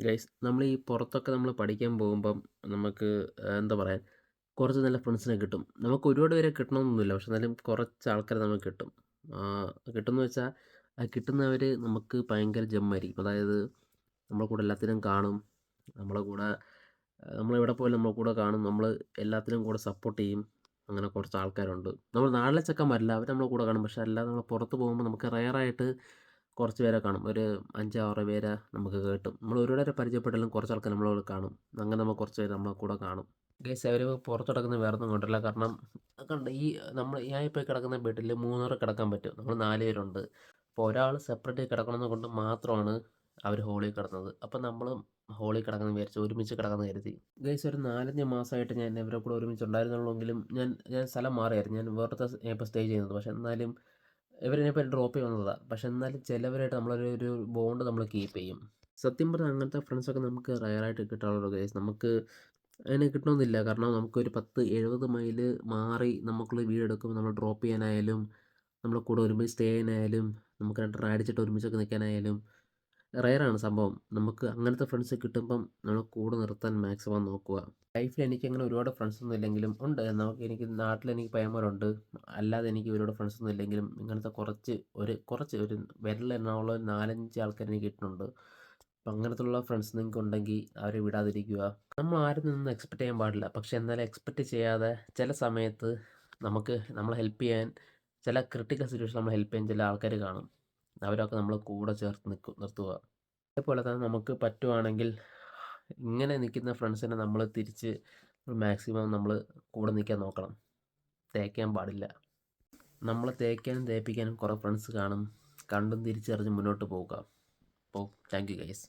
Guys നമ്മൾ ഈ പുറത്തൊക്കെ നമ്മൾ പഠിക്കാൻ പോകുമ്പം നമുക്ക് എന്താ പറയുക കുറച്ച് നല്ല ഫ്രണ്ട്സിനെ കിട്ടും. നമുക്ക് ഒരുപാട് പേരെ കിട്ടണമെന്നൊന്നുമില്ല. പക്ഷെ എന്നാലും കുറച്ച് ആൾക്കാരെ നമുക്ക് കിട്ടും. കിട്ടുമെന്ന് വെച്ചാൽ ആ കിട്ടുന്നവർ നമുക്ക് ഭയങ്കര ജമ്മായിരിക്കും. അതായത് നമ്മളെ കൂടെ എല്ലാത്തിനും കാണും. നമ്മളെ കൂടെ നമ്മളെവിടെ പോയാലും നമ്മളെ കൂടെ കാണും. നമ്മൾ എല്ലാത്തിനും കൂടെ സപ്പോർട്ട് ചെയ്യും. അങ്ങനെ കുറച്ച് ആൾക്കാരുണ്ട്. നമ്മൾ നാട്ടിലെ ചെക്കന്മാരല്ല, അവർ നമ്മളെ കൂടെ കാണും. പക്ഷെ അല്ലാതെ നമ്മൾ പുറത്ത് പോകുമ്പോൾ നമുക്ക് റെയറായിട്ട് കുറച്ച് പേരെ കാണും. ഒരു 5, 6 പേരെ നമുക്ക് കിട്ടും. നമ്മൾ ഒരുപാട് പേരെ പരിചയപ്പെട്ടാലും കുറച്ച് ആൾക്കാർ നമ്മളെ കാണും. അങ്ങനെ നമ്മൾ കുറച്ച് പേര് നമ്മളെ കൂടെ കാണും. ഗൈസ് അവർ പുറത്ത് കിടക്കുന്നത് വേറൊന്നും കൊണ്ടല്ല. കാരണം കണ്ട ഈ നമ്മൾ ഞാൻ ഇപ്പോൾ കിടക്കുന്ന ബെഡിൽ 3 പേർക്ക് കിടക്കാൻ പറ്റും. നമ്മൾ 4 പേരുണ്ട്. അപ്പോൾ ഒരാൾ സെപ്പറേറ്റ് കിടക്കണമെന്ന് കൊണ്ട് മാത്രമാണ് അവർ ഹോളിൽ കിടന്നത്. അപ്പം നമ്മളും ഹോളിൽ കിടക്കണം വിചാരിച്ചു, ഒരുമിച്ച് കിടക്കണം കരുതി. ഗൈസ് ഒരു 4-5 മാസമായിട്ട് ഞാൻ ഇവരെ കൂടെ ഒരുമിച്ച് ഉണ്ടായിരുന്നുള്ളെങ്കിലും ഞാൻ സ്ഥലം മാറിയായിരുന്നു. ഞാൻ വേറത്തെ ഇപ്പോൾ സ്റ്റേ ചെയ്യുന്നത്. പക്ഷെ എന്നാലും ഇവരെനിപ്പോൾ ഡ്രോപ്പ് ചെയ്ത് വന്നതാണ്. പക്ഷെ എന്നാലും ചിലവരായിട്ട് നമ്മളൊരു ബോണ്ട് നമ്മൾ കീപ്പ് ചെയ്യും. സത്യം പറഞ്ഞാൽ അങ്ങനത്തെ ഫ്രണ്ട്സൊക്കെ നമുക്ക് റയറായിട്ട് കിട്ടാറുള്ളൂ ഗൈസ്. നമുക്ക് അങ്ങനെ കിട്ടണമെന്നില്ല. കാരണം നമുക്കൊരു 10, 70 മൈല് മാറി നമുക്കുള്ള വീടെടുക്കുമ്പോൾ നമ്മൾ ഡ്രോപ്പ് ചെയ്യാനായാലും നമ്മളെ കൂടെ ഒരുമിച്ച് സ്റ്റേ ചെയ്യാനായാലും നമുക്ക് 2 അടിച്ചിട്ട് ഒരുമിച്ചൊക്കെ നിൽക്കാനായാലും റെയറാണ് സംഭവം. നമുക്ക് അങ്ങനത്തെ ഫ്രണ്ട്സ് കിട്ടുമ്പം നമ്മൾ കൂടെ നിർത്താൻ മാക്സിമം നോക്കുക. ലൈഫിൽ എനിക്കങ്ങനെ ഒരുപാട് ഫ്രണ്ട്സൊന്നും ഇല്ലെങ്കിലും ഉണ്ട്. എനിക്ക് നാട്ടിലെനിക്ക് പയ്യന്മാരുണ്ട്. അല്ലാതെ എനിക്ക് ഒരുപാട് ഫ്രണ്ട്സൊന്നും ഇല്ലെങ്കിലും ഇങ്ങനത്തെ കുറച്ച് ഒരു വിരലിലെണ്ണാവുള്ള 4, 5 ആൾക്കാർ എനിക്ക് കിട്ടുന്നുണ്ട്. അപ്പം അങ്ങനത്തുള്ള ഫ്രണ്ട്സ് നിങ്ങൾക്ക് ഉണ്ടെങ്കിൽ അവരെ വിടാതിരിക്കുക. നമ്മൾ ആരിൽ നിന്നും എക്സ്പെക്റ്റ് ചെയ്യാൻ പാടില്ല. പക്ഷെ എന്നാലും എക്സ്പെക്റ്റ് ചെയ്യാതെ ചില സമയത്ത് നമ്മളെ ഹെൽപ്പ് ചെയ്യാൻ, ചില ക്രിട്ടിക്കൽ സിറ്റുവേഷൻ നമ്മളെ ഹെൽപ്പ് ചെയ്യാൻ ചില ആൾക്കാർ കാണും. അവരൊക്കെ നമ്മൾ കൂടെ ചേർത്ത് നിർത്തുക. അതേപോലെ തന്നെ നമുക്ക് പറ്റുവാണെങ്കിൽ ഇങ്ങനെ നിൽക്കുന്ന ഫ്രണ്ട്സിനെ നമ്മൾ തിരിച്ച് മാക്സിമം നമ്മൾ കൂടെ നിൽക്കാൻ നോക്കണം. തേക്കാൻ പാടില്ല. നമ്മളെ തേക്കാനും തേപ്പിക്കാനും കുറേ ഫ്രണ്ട്സ് കാണും. കണ്ടും തിരിച്ചറിഞ്ഞ് മുന്നോട്ട് പോവുക. അപ്പോൾ താങ്ക് യു ഗൈസ്.